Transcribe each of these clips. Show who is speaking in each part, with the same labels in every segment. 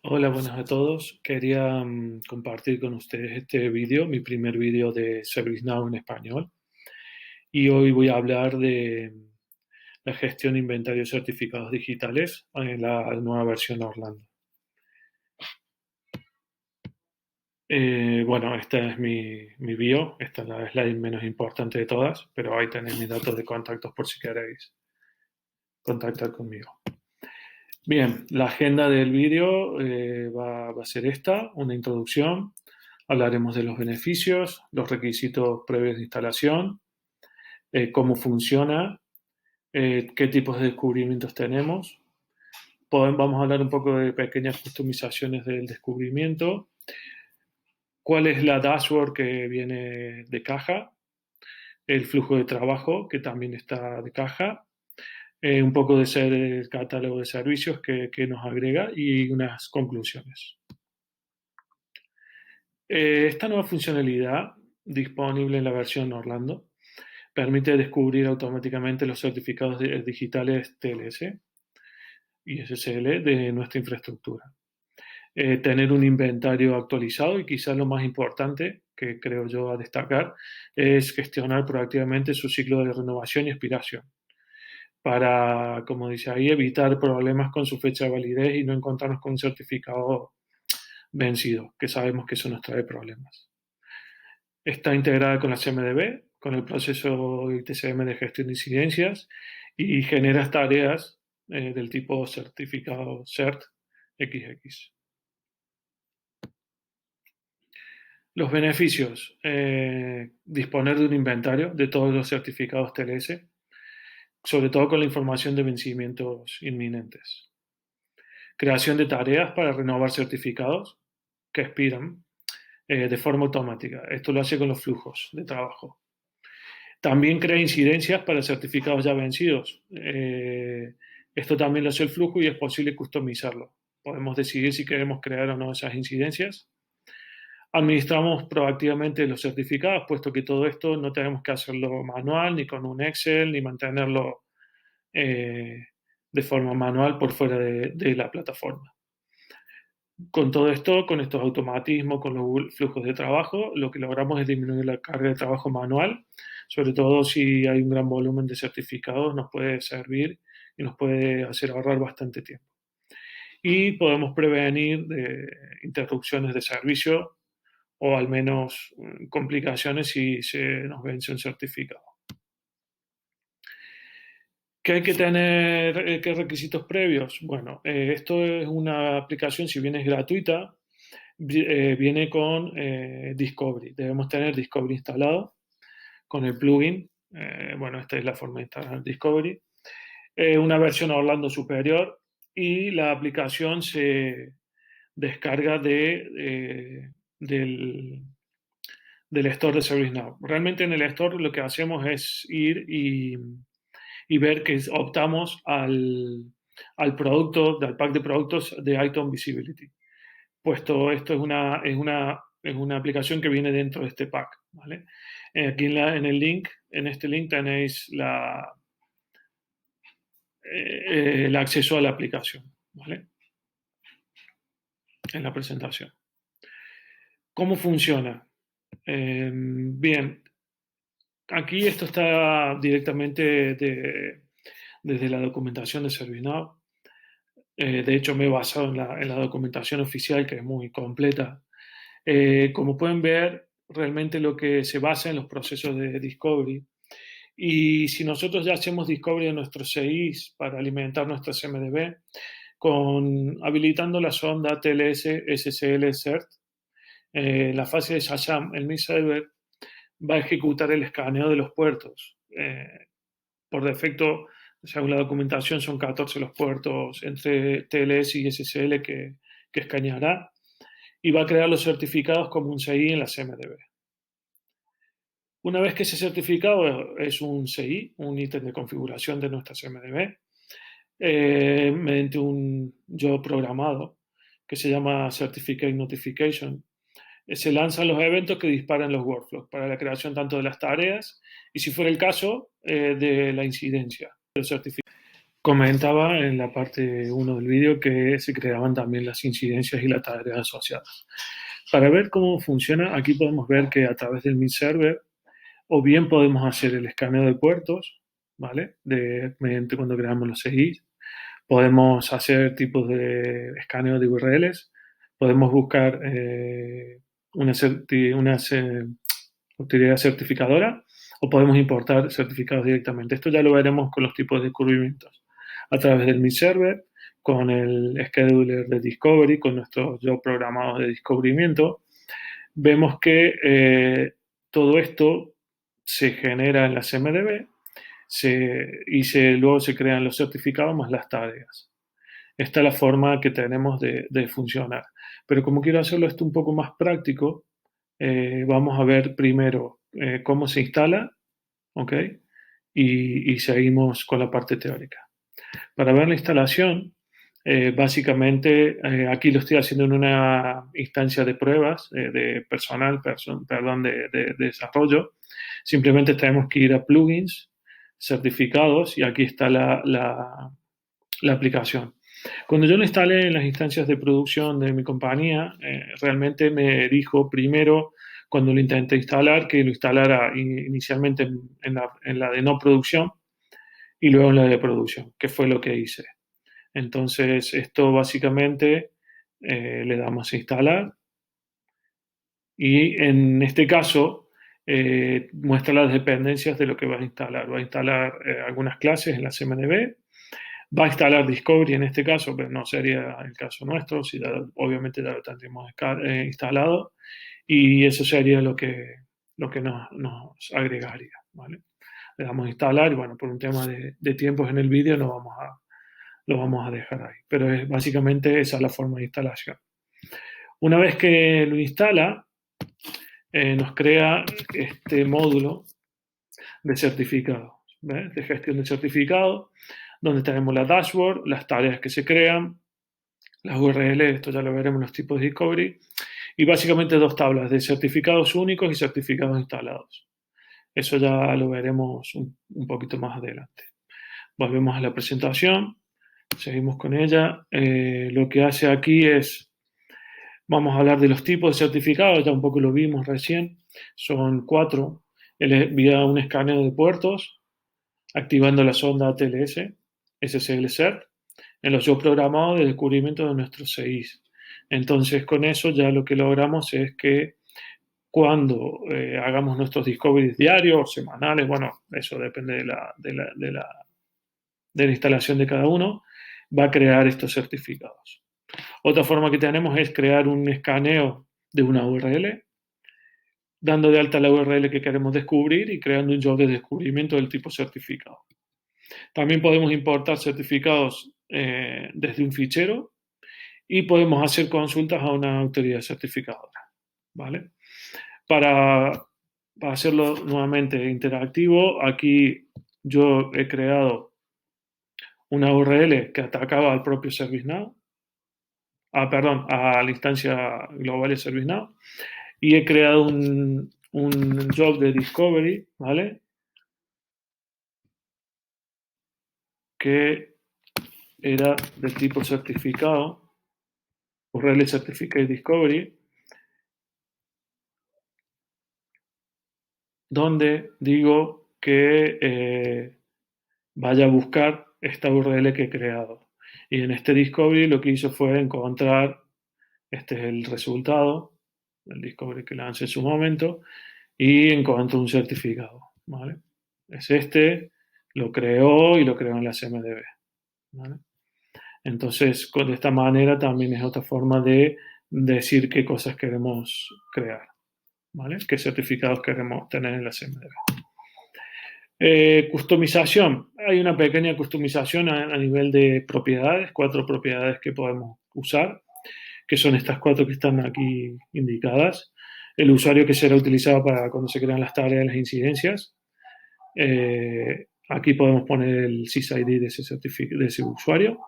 Speaker 1: Hola, buenas a todos. Quería compartir con ustedes este vídeo, mi primer vídeo de ServiceNow en español. Y hoy voy a hablar de la gestión de inventario de certificados digitales en la nueva versión Orlando. Bueno, esta es mi bio, esta es la slide menos importante de todas, pero ahí tenéis mis datos de contactos por si queréis contactar conmigo. Bien, la agenda del vídeo va a ser esta, una introducción. Hablaremos de los beneficios, los requisitos previos de instalación, cómo funciona, qué tipos de descubrimientos tenemos. Vamos a hablar un poco de pequeñas customizaciones del descubrimiento, cuál es la dashboard que viene de caja, el flujo de trabajo que también está de caja, un poco de ser el catálogo de servicios que nos agrega y unas conclusiones. Esta nueva funcionalidad disponible en la versión Orlando permite descubrir automáticamente los certificados digitales TLS y SSL de nuestra infraestructura. Tener un inventario actualizado y quizás lo más importante que creo yo a destacar es gestionar proactivamente su ciclo de renovación y expiración para, como dice ahí, evitar problemas con su fecha de validez y no encontrarnos con un certificado vencido, que sabemos que eso nos trae problemas. Está integrada con la CMDB, con el proceso ITCM de gestión de incidencias y genera tareas del tipo certificado CERT XX. Los beneficios, disponer de un inventario de todos los certificados TLS, sobre todo con la información de vencimientos inminentes. Creación de tareas para renovar certificados que expiran de forma automática. Esto lo hace con los flujos de trabajo. También crea incidencias para certificados ya vencidos. Esto también lo hace el flujo y es posible customizarlo. Podemos decidir si queremos crear o no esas incidencias. Administramos proactivamente los certificados, puesto que todo esto no tenemos que hacerlo manual, ni con un Excel, ni mantenerlo de forma manual por fuera de la plataforma. Con todo esto, con estos automatismos, con los flujos de trabajo, lo que logramos es disminuir la carga de trabajo manual, sobre todo si hay un gran volumen de certificados, nos puede servir y nos puede hacer ahorrar bastante tiempo. Y podemos prevenir interrupciones de servicio o al menos complicaciones si se nos vence un certificado. ¿Qué hay que tener? ¿Qué requisitos previos? Bueno, esto es una aplicación, si bien es gratuita, viene con Discovery. Debemos tener Discovery instalado con el plugin. Bueno, esta es la forma de instalar Discovery. Una versión Orlando superior y la aplicación se descarga del store de ServiceNow. Realmente en el store lo que hacemos es ir y ver que optamos al producto, del pack de productos de Item Visibility. Puesto esto es una aplicación que viene dentro de este pack, ¿vale? Aquí en el link, en este link tenéis el acceso a la aplicación, ¿vale? En la presentación. ¿Cómo funciona? Bien, aquí esto está directamente desde la documentación de ServiceNow. De hecho, me he basado en la documentación oficial, que es muy completa. Como pueden ver, realmente lo que se basa en los procesos de discovery. Y si nosotros ya hacemos discovery en nuestros CIs para alimentar nuestra CMDB, habilitando la sonda TLS SSL CERT, la fase de Shazam, el MiServer va a ejecutar el escaneo de los puertos. Por defecto, según la documentación, son 14 los puertos entre TLS y SSL que escaneará y va a crear los certificados como un CI en la CMDB. Una vez que ese certificado es un CI, un ítem de configuración de nuestra CMDB, mediante un job programado que se llama Certificate Notification, se lanzan los eventos que disparan los workflows para la creación tanto de las tareas y, si fuera el caso, de la incidencia de los certificados. Comentaba en la parte 1 del vídeo que se creaban también las incidencias y las tareas asociadas. Para ver cómo funciona, aquí podemos ver que a través del Meet Server, o bien podemos hacer el escaneo de puertos, ¿vale? Mediante cuando creamos los CIs. Podemos hacer tipos de escaneo de URLs. Podemos buscar una utilidad certificadora o podemos importar certificados directamente. Esto ya lo veremos con los tipos de descubrimientos. A través del Mi Server, con el scheduler de Discovery, con nuestros job programados de descubrimiento, vemos que todo esto se genera en la CMDB luego se crean los certificados más las tareas. Esta es la forma que tenemos de funcionar. Pero como quiero hacerlo esto un poco más práctico, vamos a ver primero cómo se instala, ¿ok? Y seguimos con la parte teórica. Para ver la instalación, básicamente aquí lo estoy haciendo en una instancia de pruebas de de desarrollo. Simplemente tenemos que ir a plugins, certificados y aquí está la aplicación. Cuando yo lo instalé en las instancias de producción de mi compañía, realmente me dijo primero, cuando lo intenté instalar, que lo instalara inicialmente en la de no producción y luego en la de producción, que fue lo que hice. Entonces, esto básicamente le damos a instalar y en este caso muestra las dependencias de lo que va a instalar. Va a instalar algunas clases en la CMDB. Va a instalar Discovery en este caso, pero no sería el caso nuestro, si obviamente ya lo tendríamos instalado, y eso sería lo que nos agregaría, ¿vale? Le damos a instalar y bueno, por un tema de tiempos en el vídeo lo vamos a dejar ahí. Pero básicamente esa es la forma de instalación. Una vez que lo instala, nos crea este módulo de certificados, ¿ves? De gestión de certificados, donde tenemos la dashboard, las tareas que se crean, las URL, esto ya lo veremos en los tipos de discovery, y básicamente dos tablas de certificados únicos y certificados instalados. Eso ya lo veremos un poquito más adelante. Volvemos a la presentación, seguimos con ella. Lo que hace aquí es, vamos a hablar de los tipos de certificados, ya un poco lo vimos recién, son 4. Él envía un escaneo de puertos, activando la sonda TLS, SSL CERT, en los jobs programados de descubrimiento de nuestros CIs. Entonces, con eso ya lo que logramos es que cuando hagamos nuestros discoveries diarios o semanales, bueno, eso depende de la instalación de cada uno, va a crear estos certificados. Otra forma que tenemos es crear un escaneo de una URL, dando de alta la URL que queremos descubrir y creando un job de descubrimiento del tipo certificado. También podemos importar certificados desde un fichero y podemos hacer consultas a una autoridad certificadora, ¿vale? Para hacerlo nuevamente interactivo, aquí yo he creado una URL que atacaba al propio ServiceNow, perdón, a la instancia global de ServiceNow, y he creado un job de discovery, ¿vale? Que era del tipo certificado, URL Certificate Discovery, donde digo que vaya a buscar esta URL que he creado. Y en este discovery lo que hizo fue encontrar, este es el resultado, el discovery que lancé en su momento, y encontró un certificado, ¿vale? Es este, lo creó y lo creó en la CMDB, ¿vale? Entonces, de esta manera también es otra forma de decir qué cosas queremos crear, ¿vale? Qué certificados queremos tener en la CMDB. Customización. Hay una pequeña customización a nivel de propiedades, 4 propiedades que podemos usar, que son estas 4 que están aquí indicadas. El usuario que será utilizado para cuando se crean las tareas de las incidencias. Aquí podemos poner el sysid de ese usuario.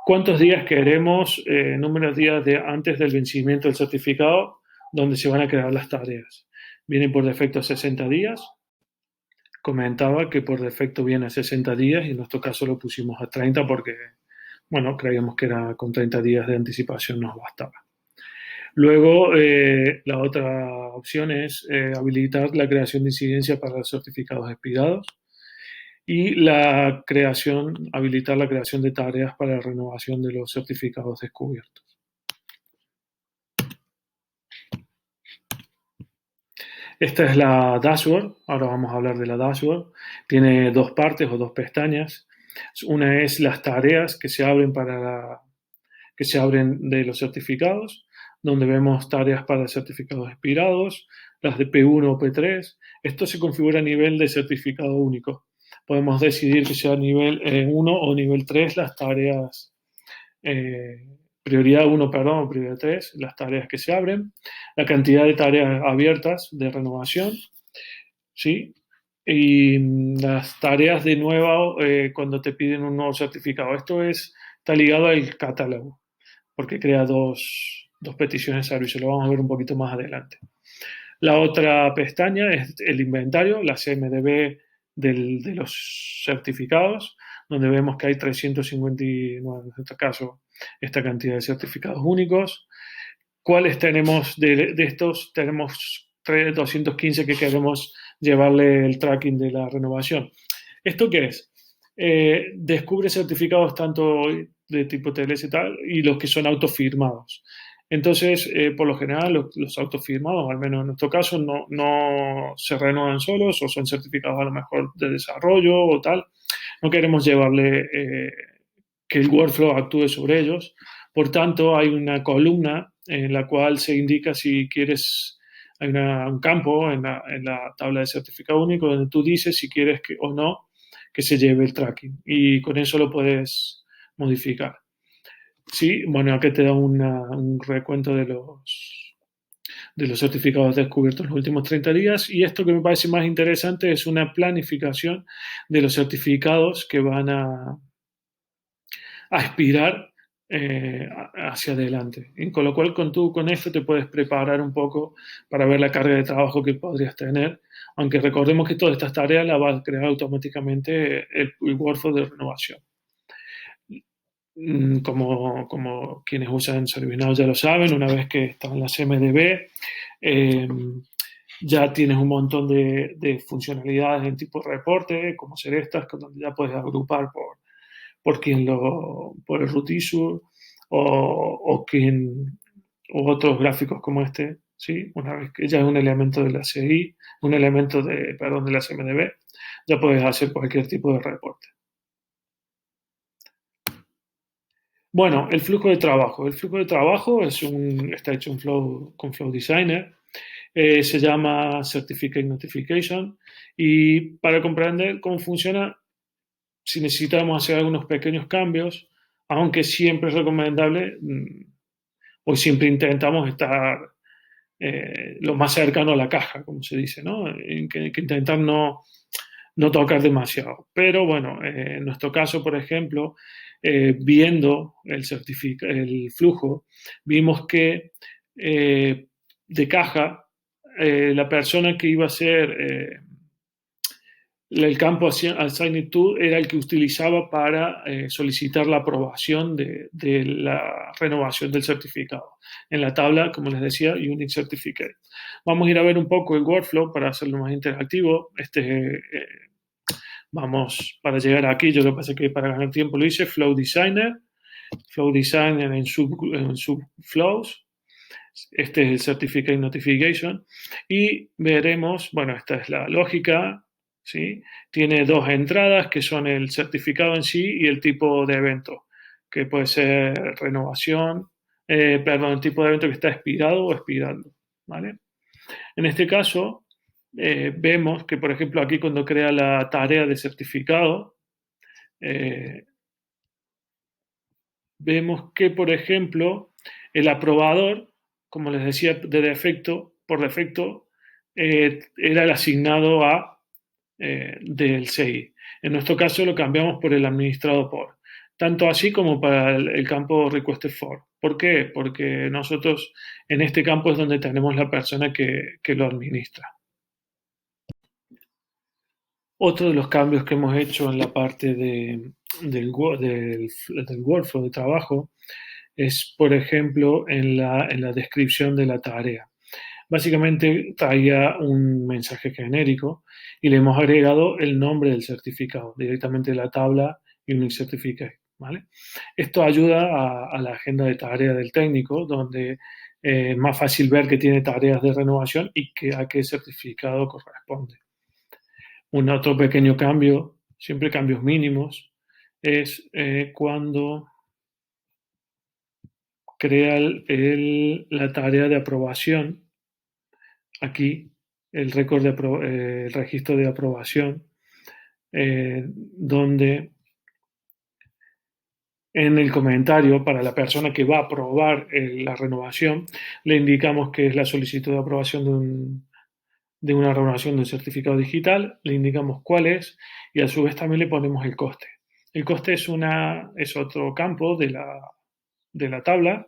Speaker 1: ¿Cuántos días queremos? Número de días antes del vencimiento del certificado donde se van a crear las tareas. Vienen por defecto 60 días. comentaba que por defecto viene a 60 días y en nuestro caso lo pusimos a 30 porque, bueno, creíamos que era con 30 días de anticipación nos bastaba. Luego, la otra opción es habilitar la creación de incidencia para los certificados expirados y habilitar la creación de tareas para la renovación de los certificados descubiertos. Esta es la dashboard. Ahora vamos a hablar de la dashboard. Tiene dos partes o dos pestañas. Una es las tareas que se abren que se abren de los certificados, donde vemos tareas para certificados expirados, las de P1 o P3. Esto se configura a nivel de certificado único. Podemos decidir que sea nivel 1 o nivel 3 las tareas, prioridad 1, perdón, o prioridad 3, las tareas que se abren, la cantidad de tareas abiertas de renovación, ¿sí? Y las tareas de nuevo cuando te piden un nuevo certificado. Está ligado al catálogo porque crea dos peticiones de servicio. Lo vamos a ver un poquito más adelante. La otra pestaña es el inventario, la CMDB de los certificados, donde vemos que hay 359, en este caso, esta cantidad de certificados únicos. ¿Cuáles tenemos de estos? Tenemos 215 que queremos llevarle el tracking de la renovación. ¿Esto qué es? Descubre certificados tanto de tipo TLS y tal, y los que son autofirmados. Entonces, por lo general, los autofirmados, al menos en nuestro caso, no se renuevan solos o son certificados a lo mejor de desarrollo o tal. No queremos llevarle que el workflow actúe sobre ellos. Por tanto, hay una columna en la cual se indica si quieres, hay un campo en la tabla de certificado único donde tú dices si quieres o no que se lleve el tracking y con eso lo puedes modificar. Sí, bueno, aquí te da un recuento de los certificados descubiertos en los últimos 30 días y esto que me parece más interesante es una planificación de los certificados que van a expirar hacia adelante. Y con lo cual, con esto te puedes preparar un poco para ver la carga de trabajo que podrías tener, aunque recordemos que todas estas tareas las va a crear automáticamente el workflow de renovación. Como quienes usan ServiceNow ya lo saben, una vez que están en la CMDB, ya tienes un montón de funcionalidades en tipo reporte, como ser estas, donde ya puedes agrupar por el root issue o otros gráficos como este, ¿sí? Una vez que ya es un elemento de la CI, un elemento de la CMDB, ya puedes hacer cualquier tipo de reporte. Bueno, el flujo de trabajo. El flujo de trabajo está hecho con Flow Designer. Se llama Certificate Notification. Y para comprender cómo funciona, si necesitamos hacer algunos pequeños cambios, aunque siempre es recomendable, o siempre intentamos estar lo más cercano a la caja, como se dice, ¿no? Que intentar no tocar demasiado. Pero bueno, en nuestro caso, por ejemplo, viendo el flujo, vimos que de caja, la persona que iba a ser el campo Assigned To era el que utilizaba para solicitar la aprobación de la renovación del certificado. En la tabla, como les decía, Unique Certificate. Vamos a ir a ver un poco el workflow para hacerlo más interactivo. Vamos, para llegar aquí, yo lo que pasa es que para ganar tiempo lo hice, Flow Designer en subflows. Este es el Certificate Notification. Y veremos, bueno, esta es la lógica, ¿sí? Tiene dos entradas que son el certificado en sí y el tipo de evento, que puede ser renovación, perdón, el tipo de evento que está expirado o expirando, ¿vale? En este caso, vemos que, por ejemplo, aquí cuando crea la tarea de certificado, vemos que, por ejemplo, el aprobador, como les decía, por defecto, era el asignado a del CI. En nuestro caso lo cambiamos por el administrado por. Tanto así como para el campo requested for. ¿Por qué? Porque nosotros en este campo es donde tenemos la persona que lo administra. Otro de los cambios que hemos hecho en la parte del workflow de trabajo es, por ejemplo, en la descripción de la tarea. Básicamente traía un mensaje genérico y le hemos agregado el nombre del certificado directamente de la tabla Unique Certificate, ¿vale? Esto ayuda a la agenda de tareas del técnico, donde es más fácil ver que tiene tareas de renovación y a qué certificado corresponde. Un otro pequeño cambio, siempre cambios mínimos, es cuando crea la tarea de aprobación. Aquí el el registro de aprobación, donde en el comentario para la persona que va a aprobar la renovación, le indicamos que es la solicitud de aprobación de una renovación de un certificado digital, le indicamos cuál es y a su vez también le ponemos el coste. El coste es otro campo de la tabla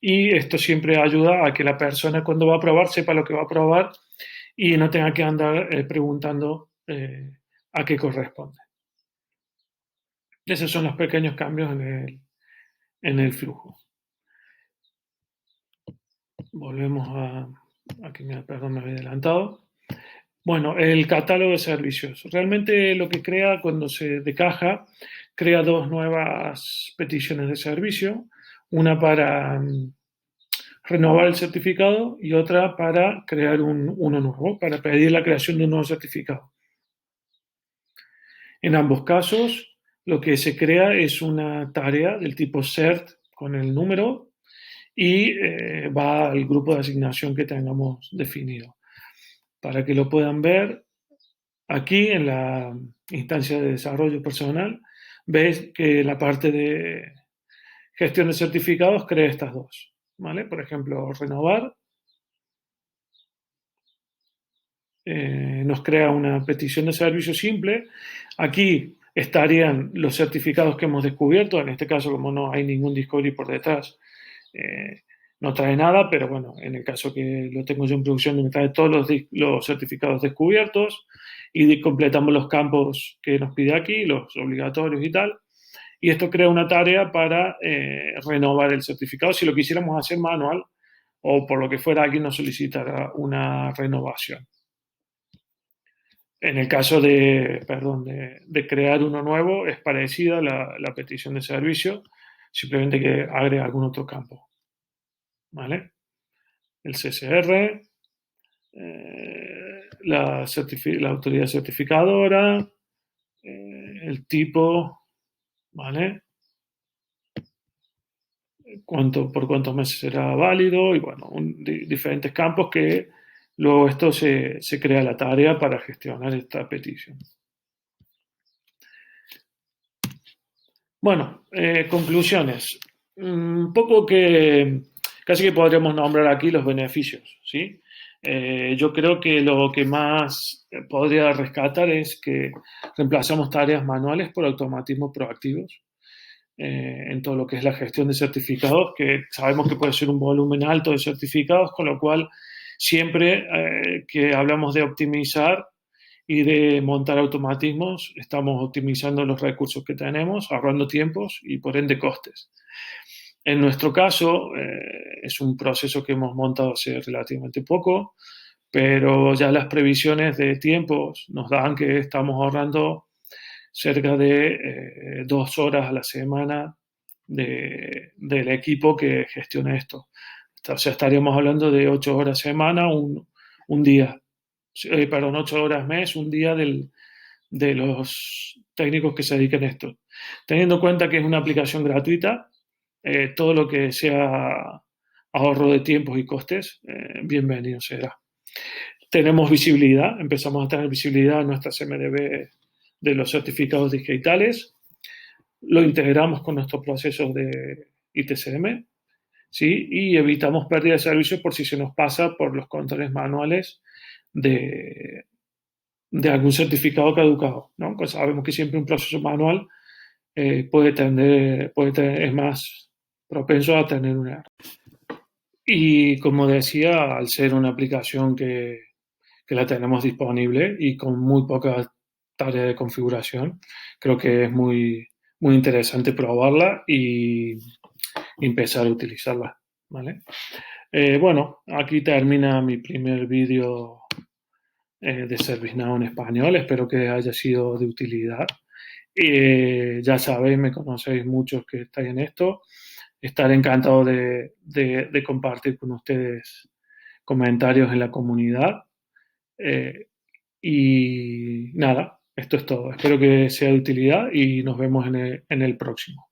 Speaker 1: y esto siempre ayuda a que la persona cuando va a aprobar sepa lo que va a aprobar y no tenga que andar preguntando a qué corresponde. Esos son los pequeños cambios en el flujo. Volvemos a... Aquí, perdón, me había adelantado. Bueno, el catálogo de servicios. Realmente lo que crea cuando se decaja, crea dos nuevas peticiones de servicio. Una para renovar el certificado y otra para crear uno nuevo, para pedir la creación de un nuevo certificado. En ambos casos, lo que se crea es una tarea del tipo CERT con el número y va al grupo de asignación que tengamos definido. Para que lo puedan ver, aquí en la instancia de desarrollo personal, ves que la parte de gestión de certificados crea estas dos. ¿Vale? Por ejemplo, renovar nos crea una petición de servicio simple. Aquí estarían los certificados que hemos descubierto. En este caso, como no hay ningún discovery por detrás, no trae nada, pero bueno, en el caso que lo tengo yo en producción, me trae todos los certificados descubiertos y completamos los campos que nos pide aquí, los obligatorios y tal. Y esto crea una tarea para renovar el certificado si lo quisiéramos hacer manual o por lo que fuera alguien nos solicitara una renovación. En el caso de crear uno nuevo, es parecida la petición de servicio, simplemente que agrega algún otro campo. ¿Vale? El CSR, la autoridad certificadora, el tipo, ¿vale? Por cuántos meses será válido y bueno, diferentes campos que luego esto se crea la tarea para gestionar esta petición. Bueno, conclusiones. Un poco que casi que podríamos nombrar aquí los beneficios, ¿sí? Yo creo que lo que más podría rescatar es que reemplazamos tareas manuales por automatismos proactivos en todo lo que es la gestión de certificados, que sabemos que puede ser un volumen alto de certificados, con lo cual siempre que hablamos de optimizar y de montar automatismos, estamos optimizando los recursos que tenemos, ahorrando tiempos y por ende costes. En nuestro caso, es un proceso que hemos montado hace relativamente poco, pero ya las previsiones de tiempos nos dan que estamos ahorrando cerca de 2 horas a la semana del equipo que gestiona esto. O sea, estaríamos hablando de 8 horas semana, un día. Perdón, 8 horas mes, un día de los técnicos que se dedican a esto. Teniendo en cuenta que es una aplicación gratuita, todo lo que sea ahorro de tiempos y costes, bienvenido será. Tenemos visibilidad, empezamos a tener visibilidad en nuestras MDB de los certificados digitales, lo integramos con nuestros procesos de ITCM, ¿sí? Y evitamos pérdida de servicio por si se nos pasa por los controles manuales de algún certificado caducado, ¿no? Pues sabemos que siempre un proceso manual es más propenso a tener un error. Y como decía, al ser una aplicación que la tenemos disponible y con muy pocas esta área de configuración. Creo que es muy, muy interesante probarla y empezar a utilizarla, ¿vale? Bueno, aquí termina mi primer vídeo de ServiceNow en español. Espero que haya sido de utilidad. Ya sabéis, me conocéis muchos que estáis en esto. Estaré encantado de compartir con ustedes comentarios en la comunidad. Eh, y nada, esto es todo. Espero que sea de utilidad y nos vemos en el próximo.